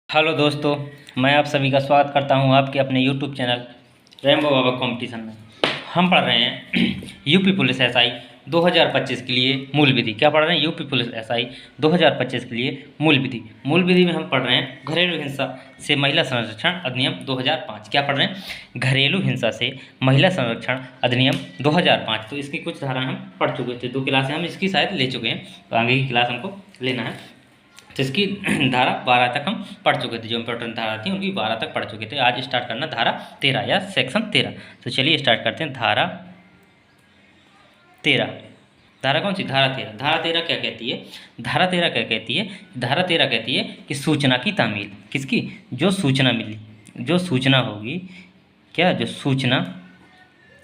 Hello दोस्तों, मैं आप सभी का स्वागत करता हूं आपके अपने यूट्यूब चैनल रेमबो बाबा कंपटीशन में। हम पढ़ रहे हैं यूपी पुलिस एसआई 2025 के लिए मूल विधि। क्या पढ़ रहे हैं? यूपी पुलिस एसआई 2025 के लिए मूल विधि। मूल विधि में हम पढ़ रहे हैं घरेलू हिंसा से महिला संरक्षण अधिनियम 2005। क्या पढ़ रहे हैं? घरेलू हिंसा से महिला संरक्षण अधिनियम 2005। तो इसकी कुछ धारा हम पढ़ चुके थे, 2 क्लासें हम इसकी शायद ले चुके हैं, तो आगे की क्लास हमको लेना है। तो इसकी धारा 12 तक हम पढ़ चुके थे, जो इंपॉर्टेंट धारा थी उनकी 12 तक पढ़ चुके थे। आज स्टार्ट करना धारा 13 या सेक्शन 13। तो चलिए स्टार्ट करते हैं। धारा 13। धारा कौन सी? धारा 13। धारा 13 क्या कहती है? धारा 13 क्या कहती है? धारा 13 कहती है कि सूचना की तामील। किसकी? जो सूचना मिली, जो सूचना होगी, क्या? जो सूचना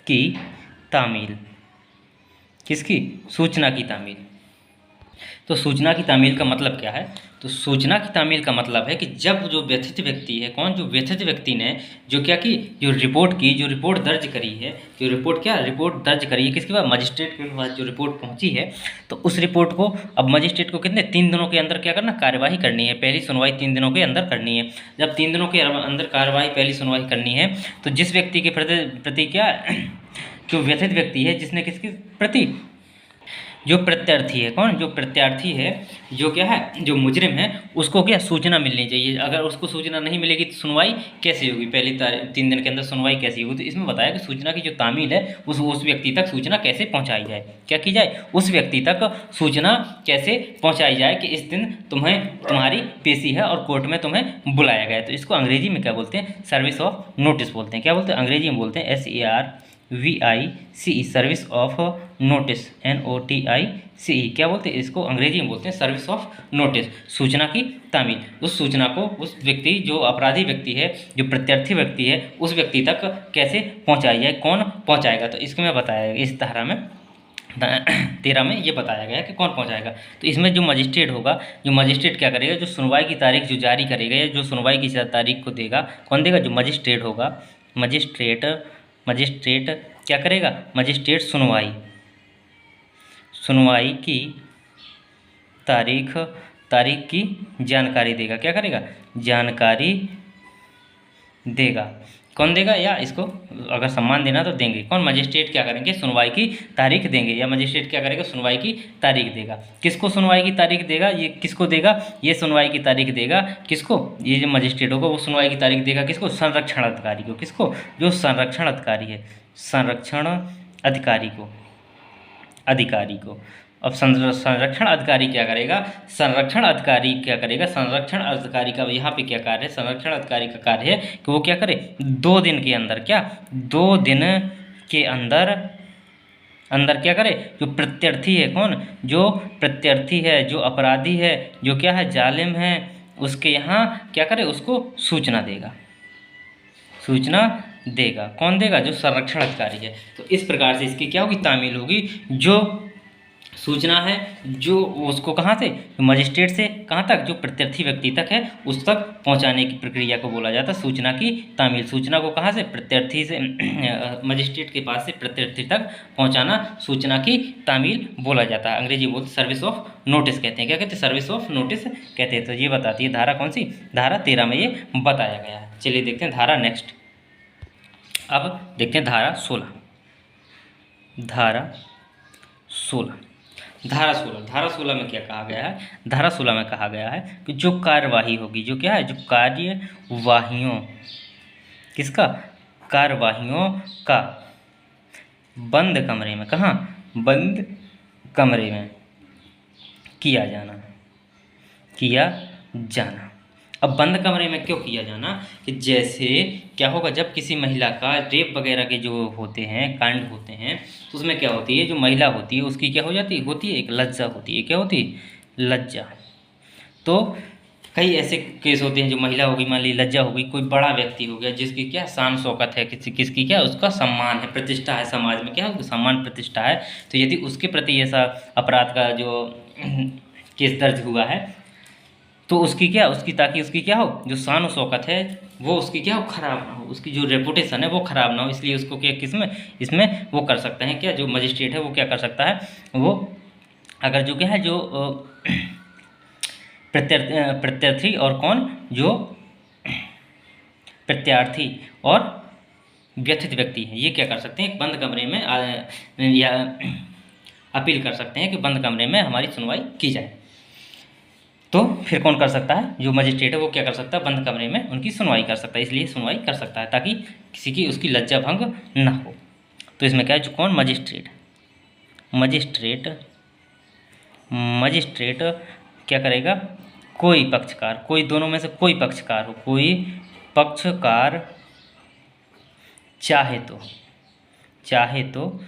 की तामील। किसकी? सूचना की तामील। तो सूचना की तामील का मतलब क्या है? तो सूचना की तामील का मतलब है कि जब जो व्यथित व्यक्ति है, कौन? जो व्यथित व्यक्ति ने जो क्या की, जो रिपोर्ट की, जो रिपोर्ट दर्ज करी है, जो रिपोर्ट क्या, रिपोर्ट दर्ज करी है, किसके पास? मजिस्ट्रेट के पास जो रिपोर्ट पहुंची है, तो उस रिपोर्ट को अब मजिस्ट्रेट को कितने 3 दिनों के अंदर क्या करना? कार्यवाही करनी है। पहली सुनवाई 3 दिनों के अंदर करनी है। जब 3 दिनों के अंदर कार्यवाही, पहली सुनवाई करनी है, तो जिस व्यक्ति के प्रति क्या, जो व्यथित व्यक्ति है, जिसने किसके प्रति, जो प्रत्यार्थी है, कौन? जो प्रत्यार्थी है, जो क्या है, जो मुजरिम है, उसको क्या सूचना मिलनी चाहिए। अगर उसको सूचना नहीं मिलेगी तो सुनवाई कैसे होगी? पहली 3 दिन के अंदर सुनवाई कैसे होगी? तो इसमें बताया कि सूचना की जो तामील है, उस व्यक्ति तक सूचना कैसे पहुंचाई जाए। क्या की जाए? उस व्यक्ति तक सूचना कैसे पहुंचाई जाए कि इस दिन तुम्हारी पेशी है और कोर्ट में तुम्हें बुलाया गया है। तो इसको अंग्रेजी में क्या बोलते हैं? सर्विस ऑफ नोटिस बोलते हैं। क्या बोलते हैं? अंग्रेजी में बोलते हैं SERVICE, service of notice, NOTICE। क्या बोलते हैं इसको? अंग्रेजी में बोलते हैं सर्विस ऑफ नोटिस, सूचना की तामील। उस सूचना को उस व्यक्ति, जो अपराधी व्यक्ति है, जो प्रत्यार्थी व्यक्ति है, उस व्यक्ति तक कैसे पहुंचाई जाए, कौन पहुंचाएगा? तो इसको मैं बताया इस धारा में 13 में ये बताया गया है कि कौन पहुंचाएगा। तो इसमें जो मजिस्ट्रेट होगा, जो मजिस्ट्रेट क्या करेगा? जो सुनवाई की तारीख जो जारी करेगा, या जो सुनवाई की तारीख को देगा, कौन देगा? जो मजिस्ट्रेट होगा। मजिस्ट्रेट क्या करेगा? मजिस्ट्रेट सुनवाई की तारीख की जानकारी देगा। क्या करेगा? जानकारी देगा। कौन देगा? या इसको अगर सम्मान देना तो देंगे कौन? मजिस्ट्रेट क्या करेंगे? सुनवाई की तारीख देंगे, या मजिस्ट्रेट क्या करेगा? सुनवाई की तारीख देगा। किसको सुनवाई की तारीख देगा? ये किसको देगा? ये सुनवाई की तारीख देगा किसको? ये जो मजिस्ट्रेट होगा वो सुनवाई की तारीख देगा किसको? संरक्षण अधिकारी को। किसको? जो संरक्षण अधिकारी है, संरक्षण अधिकारी को। अब संरक्षण अधिकारी क्या करेगा? संरक्षण अधिकारी का यहाँ पे क्या कार्य है? संरक्षण अधिकारी का कार्य है कि वो क्या करे? 2 दिन के अंदर, क्या 2 दिन के अंदर क्या करे? जो प्रत्यार्थी है, कौन? जो प्रत्यार्थी है, जो अपराधी है, जो क्या है, जालिम है, उसके यहाँ क्या करे? उसको सूचना देगा। कौन देगा? जो संरक्षण अधिकारी है। तो इस प्रकार से इसकी क्या होगी? तामील होगी। जो सूचना है, जो उसको कहाँ से? मजिस्ट्रेट से कहाँ तक? जो प्रत्यार्थी व्यक्ति तक है, उस तक पहुँचाने की प्रक्रिया को बोला जाता है सूचना की तामील। सूचना को कहाँ से? प्रत्यार्थी से, मजिस्ट्रेट के पास से प्रत्यार्थी तक पहुँचाना सूचना की तामील बोला जाता है। अंग्रेजी बोलते सर्विस ऑफ नोटिस कहते हैं। क्या कहते हैं? सर्विस ऑफ नोटिस कहते हैं। तो ये बताती है धारा कौन सी? धारा 13 में ये बताया गया है। चलिए देखते हैं धारा नेक्स्ट। अब देखते हैं धारा 16। धारा 16 में क्या कहा गया है? धारा 16 में कहा गया है कि जो कार्यवाही होगी, जो क्या है, जो कार्यवाहियों, किसका? कार्यवाहियों का बंद कमरे में, कहाँ? बंद कमरे में किया जाना। अब बंद कमरे में क्यों किया जाना? कि जैसे क्या होगा, जब किसी महिला का रेप वगैरह के जो होते हैं, कांड होते हैं, तो उसमें क्या होती है? जो महिला होती है उसकी क्या हो जाती है? होती है एक लज्जा होती है। क्या होती है? लज्जा। तो कई ऐसे केस होते हैं, जो महिला होगी, मान ली लज्जा होगी, कोई बड़ा व्यक्ति हो गया जिसकी क्या शान शौकत है, किसकी क्या, उसका सम्मान है, प्रतिष्ठा है, समाज में क्या है, सम्मान प्रतिष्ठा है। तो यदि उसके प्रति ऐसा अपराध का जो केस दर्ज हुआ है, तो उसकी क्या, ताकि उसकी क्या हो, जो शान शौकत है वो उसकी क्या हो, खराब ना हो, उसकी जो रेपुटेशन है वो खराब ना हो। इसलिए उसको क्या, इसमें वो कर सकते हैं क्या, जो मजिस्ट्रेट है वो क्या कर सकता है, वो अगर जो क्या है, जो प्रत्यार्थी और कौन, जो प्रत्यार्थी और व्यथित व्यक्ति है, ये क्या कर सकते हैं, बंद कमरे में या अपील कर सकते हैं कि बंद कमरे में हमारी सुनवाई की जाए। तो फिर कौन कर सकता है, जो मजिस्ट्रेट है वो क्या कर सकता है, बंद कमरे में उनकी सुनवाई कर सकता है, इसलिए सुनवाई कर सकता है ताकि किसी की उसकी लज्जा भंग न हो। तो इसमें क्या है, जो कौन, मजिस्ट्रेट मजिस्ट्रेट क्या करेगा, कोई पक्षकार, कोई दोनों में से कोई पक्षकार हो, कोई पक्षकार चाहे तो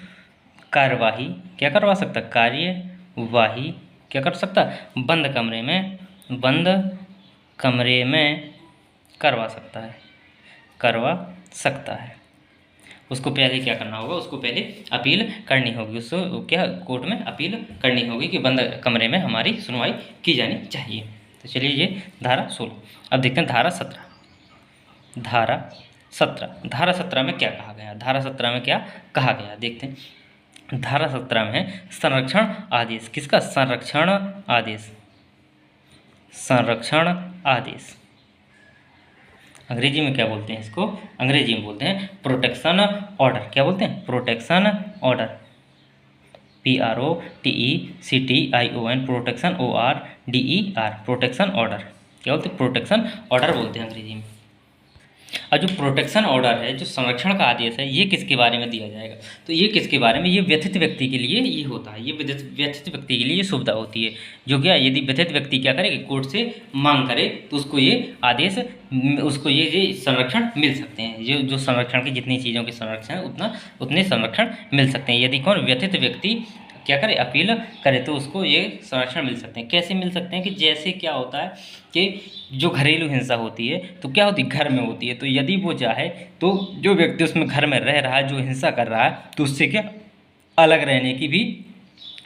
कार्यवाही क्या करवा सकता, कार्यवाही क्या कर सकता, बंद कमरे में करवा सकता है। उसको पहले क्या करना होगा, उसको पहले अपील करनी होगी, उसको क्या कोर्ट में अपील करनी होगी कि बंद कमरे में हमारी सुनवाई की जानी चाहिए। तो चलिए ये धारा 16। अब देखते हैं धारा 17। धारा 17 में क्या कहा गया, धारा 17 में क्या कहा गया देखते हैं। धारा 17 में है संरक्षण आदेश, किसका, संरक्षण आदेश। अंग्रेजी में क्या बोलते हैं इसको, अंग्रेजी में बोलते हैं प्रोटेक्शन ऑर्डर। क्या बोलते हैं, protection order, PROTECTION, protection ORDER, protection order. क्या बोलते हैं, प्रोटेक्शन ऑर्डर बोलते हैं अंग्रेजी में। और जो प्रोटेक्शन ऑर्डर है, जो संरक्षण का आदेश है, ये किसके बारे में दिया जाएगा, तो ये किसके बारे में, ये व्यथित व्यक्ति के लिए ये होता है, ये व्यथित व्यक्ति के लिए ये सुविधा होती है। जो क्या, यदि व्यथित व्यक्ति क्या करे, कोर्ट से मांग करे तो उसको ये आदेश, उसको ये संरक्षण मिल सकते हैं। जो संरक्षण की जितनी चीज़ों के संरक्षण है उतने संरक्षण मिल सकते हैं। यदि कौन, व्यथित व्यक्ति क्या करे, अपील करे तो उसको ये संरक्षण मिल सकते हैं। कैसे मिल सकते हैं, कि जैसे क्या होता है कि जो घरेलू हिंसा होती है तो क्या होती है, घर में होती है। तो यदि वो चाहे तो जो व्यक्ति उसमें घर में रह रहा है, जो हिंसा कर रहा है, तो उससे क्या अलग रहने की भी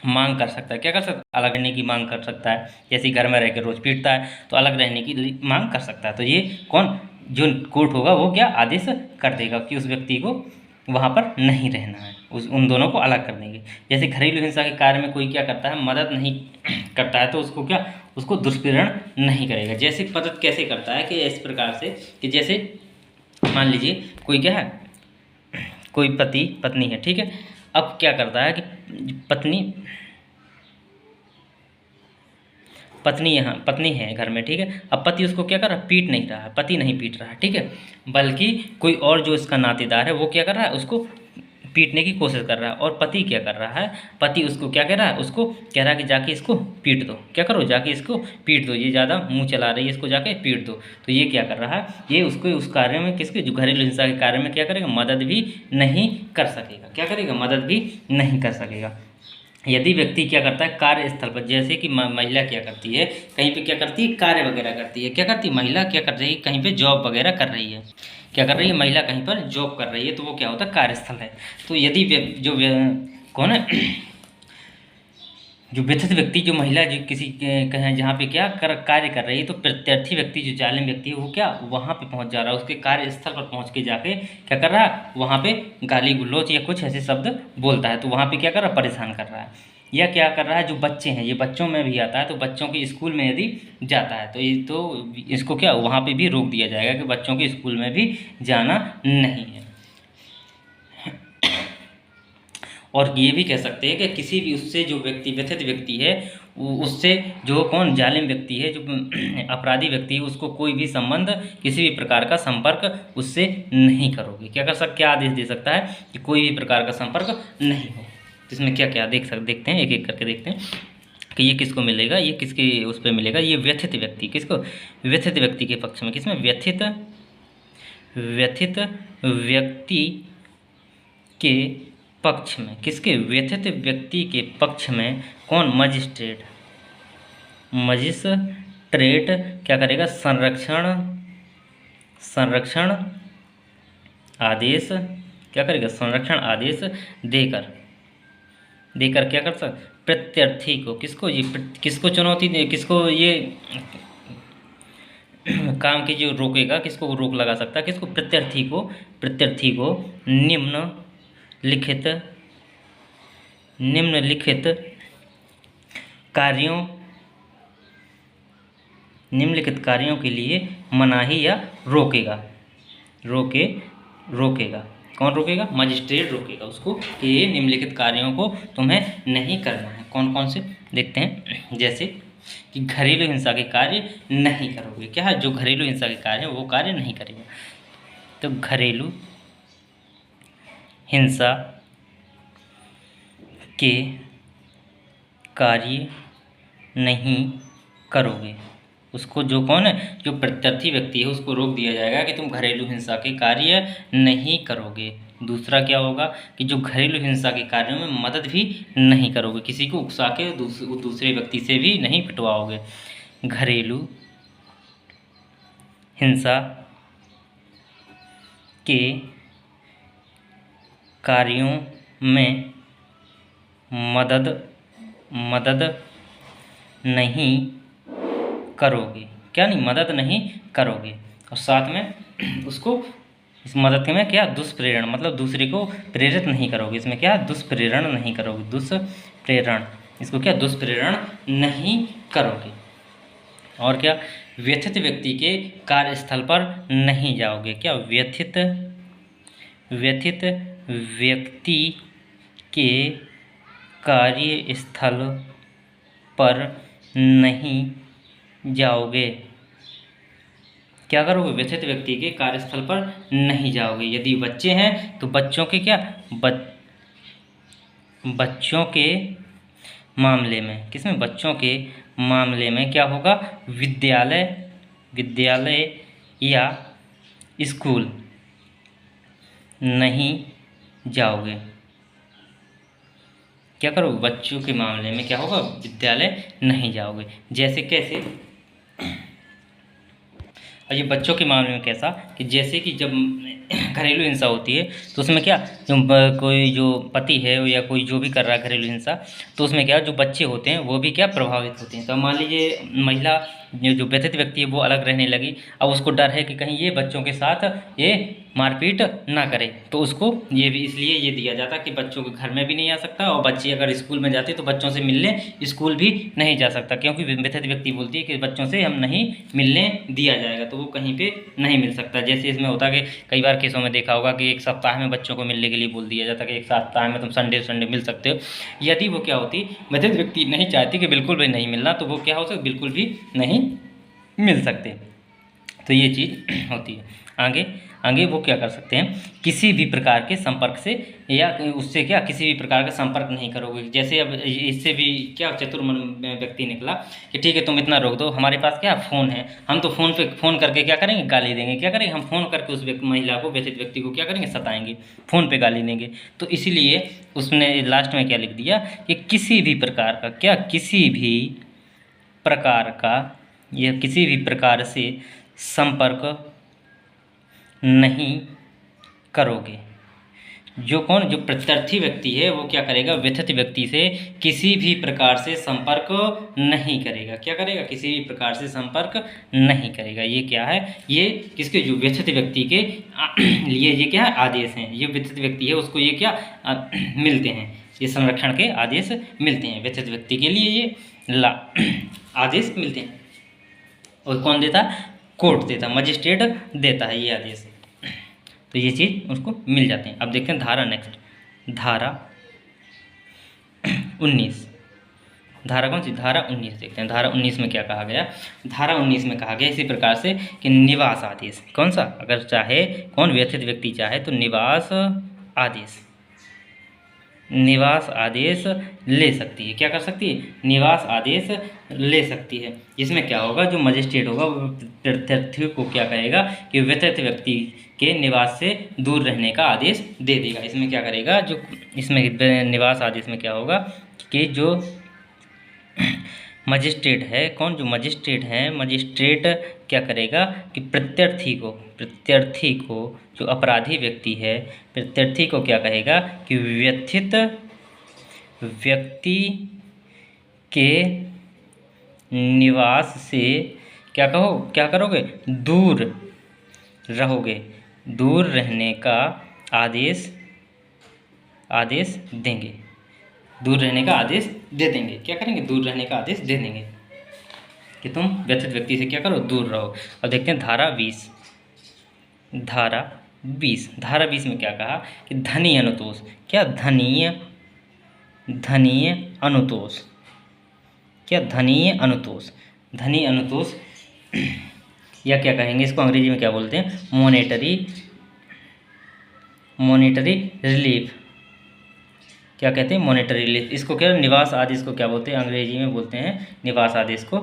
मांग कर सकता है। क्या कर सकता है, अलग रहने की मांग कर सकता है। जैसे घर में रह कर रोज़ पीटता है तो अलग रहने की मांग कर सकता है। तो ये कौन, जो कोर्ट होगा वो क्या आदेश कर देगा कि उस व्यक्ति को वहाँ पर नहीं रहना है, उन दोनों को अलग कर देंगे। जैसे घरेलू हिंसा के कार्य में कोई क्या करता है, मदद नहीं करता है, तो उसको क्या, उसको दुष्पीड़न नहीं करेगा। जैसे मदद कैसे करता है, कि इस प्रकार से कि जैसे मान लीजिए कोई क्या है, कोई पति पत्नी है, ठीक है। अब क्या करता है कि पत्नी है घर में, ठीक है। अब पति उसको क्या कर रहा है, पीट नहीं रहा है, पति नहीं पीट रहा है, ठीक है, बल्कि कोई और जो इसका नातेदार है वो क्या कर रहा है, उसको पीटने की कोशिश कर रहा है। और पति क्या कर रहा है, पति उसको क्या कह रहा है, उसको कह रहा है कि जाके इसको पीट दो, क्या करो, जाके इसको पीट दो, ये ज़्यादा मुंह चला रही है, इसको जाके पीट दो। तो ये क्या कर रहा है, ये उसको उस कार्य में, किसके, जो घरेलू हिंसा के कार्य में क्या करेगा, मदद भी नहीं कर सकेगा। क्या करेगा, मदद भी नहीं कर सकेगा। यदि व्यक्ति क्या करता है कार्यस्थल पर, जैसे कि महिला क्या करती है, कहीं पे क्या करती है, कार्य वगैरह करती है, क्या करती है महिला, क्या कर रही है, कहीं पे जॉब वगैरह कर रही है, क्या कर रही है महिला, कहीं पर जॉब कर रही है, तो वो क्या होता है, कार्यस्थल है। तो यदि कौन है, जो व्यथित व्यक्ति, जो महिला जो किसी कहें जहाँ पे क्या कार्य कर रही है, तो प्रत्यार्थी व्यक्ति, जो जालिम व्यक्ति है, वो क्या वहाँ पे पहुँच जा रहा है, उसके कार्यस्थल पर पहुँच के जाके क्या कर रहा है, वहाँ पे गाली गुलोच या कुछ ऐसे शब्द बोलता है। तो वहाँ पे क्या कर रहा है, परेशान कर रहा है। या क्या कर रहा है, जो बच्चे हैं, ये बच्चों में भी आता है, तो बच्चों के स्कूल में यदि जाता है तो इसको क्या वहाँ पे भी रोक दिया जाएगा कि बच्चों के स्कूल में भी जाना नहीं है। और ये भी कह सकते हैं कि किसी भी उससे जो व्यक्ति व्यथित व्यक्ति है, उससे जो कौन जालिम व्यक्ति है, जो अपराधी व्यक्ति है, उसको कोई भी संबंध, किसी भी प्रकार का संपर्क उससे नहीं करोगे। क्या कर सकता, क्या आदेश दे सकता है कि कोई भी प्रकार का संपर्क नहीं हो। तो इसमें क्या क्या देखते हैं, एक एक करके देखते हैं कि ये किसको मिलेगा, ये किसके उस पर मिलेगा। ये व्यथित व्यक्ति, किसको, व्यथित व्यक्ति के पक्ष में, किसमें, व्यथित व्यक्ति के पक्ष में, किसके, व्यथित व्यक्ति के पक्ष में कौन, मजिस्ट्रेट क्या करेगा, संरक्षण आदेश क्या करेगा, संरक्षण आदेश देकर क्या कर सकता, प्रत्यार्थी को, किसको, ये किसको चुनौती दे, किसको ये काम की जो रोकेगा, किसको रोक लगा सकता है, किसको, प्रत्यार्थी को निम्नलिखित कार्यों निम्नलिखित कार्यों के लिए मनाही या रोकेगा, रोकेगा। कौन रोकेगा? मजिस्ट्रेट रोकेगा उसको कि ये निम्नलिखित कार्यों को तुम्हें नहीं करना है। कौन कौन से देखते हैं, जैसे कि घरेलू हिंसा के कार्य नहीं करोगे। क्या है? जो घरेलू हिंसा के कार्य है वो कार्य नहीं करेगा। तो घरेलू हिंसा के कार्य नहीं करोगे। उसको जो कौन है, जो प्रत्यर्थी व्यक्ति है उसको रोक दिया जाएगा कि तुम घरेलू हिंसा के कार्य नहीं करोगे। दूसरा क्या होगा कि जो घरेलू हिंसा के कार्यों में मदद भी नहीं करोगे, किसी को उकसा के दूसरे व्यक्ति से भी नहीं पिटवाओगे। घरेलू हिंसा के कार्यों में मदद नहीं करोगे। क्या नहीं? मदद नहीं करोगे। और साथ में उसको इस मदद में क्या? दुष्प्रेरण, मतलब दूसरे को प्रेरित नहीं करोगे। इसमें क्या? दुष्प्रेरण नहीं करोगे, दुष्प्रेरण। इसको क्या? दुष्प्रेरण नहीं करोगे। और क्या? व्यथित व्यक्ति के कार्यस्थल पर नहीं जाओगे। क्या? व्यथित व्यक्ति के कार्यस्थल पर नहीं जाओगे। क्या करोगे? व्यथित व्यक्ति के कार्यस्थल पर नहीं जाओगे। यदि बच्चे हैं तो बच्चों के क्या? बच्चों के मामले में, किसमें? बच्चों के मामले में क्या होगा? विद्यालय या स्कूल नहीं जाओगे। क्या करोगे? बच्चों के मामले में क्या होगा? विद्यालय नहीं जाओगे। जैसे कैसे? और ये बच्चों के मामले में कैसा कि जैसे कि जब घरेलू हिंसा होती है तो उसमें क्या, कोई जो पति है या कोई जो भी कर रहा है घरेलू हिंसा, तो उसमें क्या, जो बच्चे होते हैं वो भी क्या, प्रभावित होते हैं। तो मान लीजिए महिला जो व्यथित व्यक्ति है वो अलग रहने लगी, अब उसको डर है कि कहीं ये बच्चों के साथ ये मारपीट ना करे, तो उसको ये भी इसलिए ये दिया जाता कि बच्चों के घर में भी नहीं आ सकता, और बच्चे अगर स्कूल में जाते तो बच्चों से मिलने स्कूल भी नहीं जा सकता, क्योंकि व्यथित व्यक्ति बोलती है कि बच्चों से हम नहीं मिलने दिया जाएगा, तो वो कहीं पे नहीं मिल सकता। जैसे इसमें होता कि कई बार केसों में देखा होगा कि एक सप्ताह में बच्चों को मिलने के लिए बोल दिया जाता कि एक सप्ताह में तुम संडे मिल सकते हो। यदि वो क्या होती, व्यथित व्यक्ति नहीं चाहती कि बिल्कुल भी नहीं मिलना, तो वो क्या हो सकता, बिल्कुल भी नहीं मिल सकते। तो ये चीज़ होती है। आगे आगे वो क्या कर सकते हैं, किसी भी प्रकार के संपर्क से या उससे क्या, किसी भी प्रकार का संपर्क नहीं करोगे। जैसे अब इससे भी क्या चतुर्मन व्यक्ति निकला कि ठीक है तुम इतना रोक दो, हमारे पास क्या फ़ोन है, हम तो फ़ोन पे फ़ोन करके क्या करेंगे, गाली देंगे। क्या करेंगे, हम फ़ोन करके उस महिला को, व्यथित व्यक्ति को क्या करेंगे, सताएंगे, फ़ोन पे गाली देंगे। तो इसीलिए उसने लास्ट में क्या लिख दिया कि किसी भी प्रकार का क्या, किसी भी प्रकार का या किसी भी प्रकार से संपर्क नहीं करोगे। जो कौन, जो प्रत्यर्थी व्यक्ति है वो क्या करेगा, व्यथित व्यक्ति से किसी भी प्रकार से संपर्क नहीं करेगा। क्या करेगा, किसी भी प्रकार से संपर्क नहीं करेगा। ये क्या है, ये किसके, जो व्यथित व्यक्ति के लिए ये क्या है, आदेश हैं। ये व्यथित व्यक्ति है उसको ये क्या मिलते हैं, ये संरक्षण के आदेश मिलते हैं। व्यथित व्यक्ति के लिए ये आदेश मिलते हैं। और कौन देता, कोर्ट देता, मजिस्ट्रेट देता है ये आदेश। तो ये चीज़ उसको मिल जाते हैं। अब देखते हैं धारा नेक्स्ट, धारा 19। धारा कौन सी, धारा 19 देखते हैं। धारा 19 में क्या कहा गया, धारा 19 में कहा गया इसी प्रकार से कि निवास आदेश, कौन सा, अगर चाहे कौन व्यथित व्यक्ति चाहे तो निवास आदेश, निवास आदेश ले सकती है। क्या कर सकती है, निवास आदेश ले सकती है। इसमें क्या होगा, जो मजिस्ट्रेट होगा वो प्रत्यर्थी को क्या कहेगा कि व्यथित व्यक्ति के निवास से दूर रहने का आदेश दे देगा। इसमें क्या करेगा, जो इसमें निवास आदेश में क्या होगा कि जो मजिस्ट्रेट है, कौन, जो मजिस्ट्रेट है, मजिस्ट्रेट क्या करेगा कि प्रत्यर्थी को जो अपराधी व्यक्ति है, प्रत्यर्थी को क्या कहेगा कि व्यथित व्यक्ति के निवास से क्या करोगे, दूर रहोगे, दूर रहने का आदेश देंगे, दूर रहने का आदेश दे देंगे। क्या करेंगे, दूर रहने का आदेश दे देंगे कि तुम व्यथित व्यक्ति से क्या करो, दूर रहो। अब देखते हैं धारा 20। धारा 20, धारा 20 में क्या कहा कि धनीय अनुतोष। क्या धनीय, धनीय अनुतोष, क्या धनीय अनुतोष, धनीय अनुतोष या क्या कहेंगे इसको अंग्रेजी में क्या बोलते हैं, मॉनेटरी, मॉनेटरी रिलीफ। क्या कहते हैं, मॉनेटरी रिलीफ। इसको क्या निवास आदेश को क्या बोलते हैं, अंग्रेजी में बोलते हैं निवास आदेश को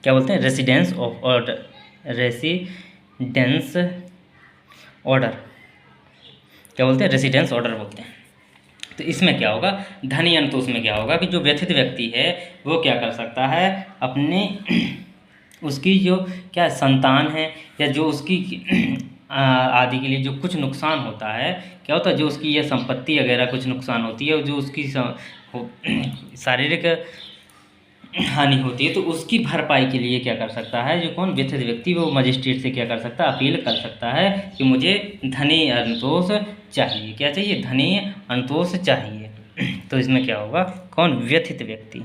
क्या बोलते हैं, residence of order, residence order क्या बोलते हैं, रेसिडेंस ऑर्डर बोलते हैं। तो इसमें क्या होगा, धनी अनुतोष में क्या होगा कि जो व्यथित व्यक्ति है वो क्या कर सकता है, अपने उसकी जो क्या संतान है या जो उसकी आदि के लिए जो कुछ नुकसान होता है, क्या होता है, जो उसकी यह संपत्ति वगैरह कुछ नुकसान होती है, जो उसकी शारीरिक हानि होती है, तो उसकी भरपाई के लिए क्या कर सकता है, जो कौन व्यथित व्यक्ति वो मजिस्ट्रेट से क्या कर सकता है, अपील कर सकता है कि मुझे धनी अनुतोष चाहिए। क्या चाहिए, धनी अनुतोष चाहिए। तो इसमें क्या होगा, कौन, व्यथित व्यक्ति,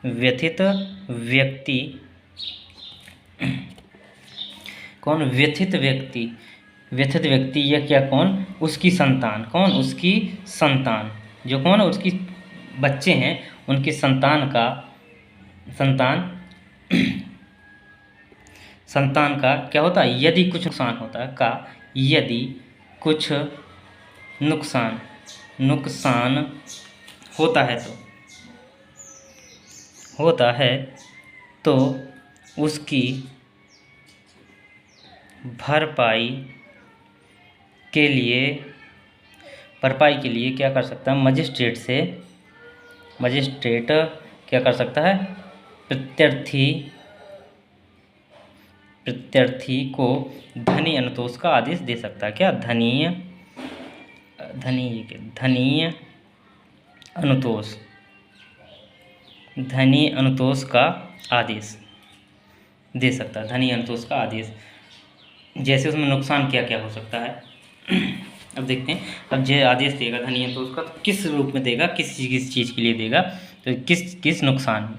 व्यथित व्यक्ति, कौन, व्यथित व्यक्ति, व्यथित व्यक्ति या क्या, कौन, उसकी संतान, कौन, उसकी संतान, जो कौन उसकी बच्चे हैं उनकी संतान का, संतान का क्या होता है, यदि कुछ नुकसान होता है, का यदि कुछ नुकसान होता है तो उसकी भरपाई के लिए क्या कर सकता है, मजिस्ट्रेट क्या कर सकता है, प्रत्यर्थी को धनी अनुतोष का आदेश दे सकता है। क्या, धनीय अनुतोष का आदेश दे सकता है, धनी अनुतोष का आदेश। जैसे उसमें नुकसान क्या क्या हो सकता है, अब देखते हैं। अब जो आदेश देगा धनी अनुतोष का, तो किस रूप में देगा, किस चीज़ के लिए देगा, तो किस नुकसान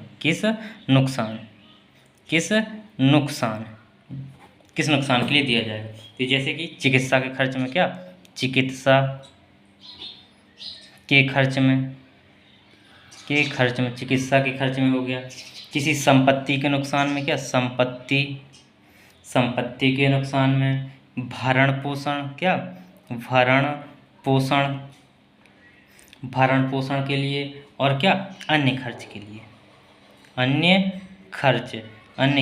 के लिए दिया जाएगा। तो जैसे कि चिकित्सा के खर्च में, क्या, चिकित्सा के खर्च में चिकित्सा के खर्च में हो गया। किसी संपत्ति के नुकसान में, क्या, संपत्ति के नुकसान में। भरण पोषण, क्या, भरण पोषण के लिए। और क्या, अन्य खर्च के लिए, अन्य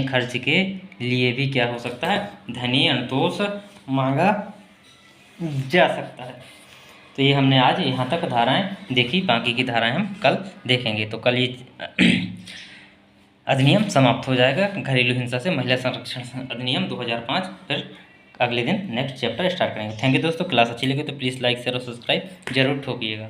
खर्च के लिए भी क्या हो सकता है, धनी अनुतोष मांगा जा सकता है। तो ये हमने आज यहाँ तक धाराएं देखी, बाकी की धाराएं हम कल देखेंगे। तो कल ये अधिनियम समाप्त हो जाएगा, घरेलू हिंसा से महिला संरक्षण अधिनियम 2005। फिर अगले दिन नेक्स्ट चैप्टर स्टार्ट करेंगे। थैंक यू दोस्तों, क्लास अच्छी लगी तो प्लीज़ लाइक शेयर और सब्सक्राइब जरूर ठोकिएगा।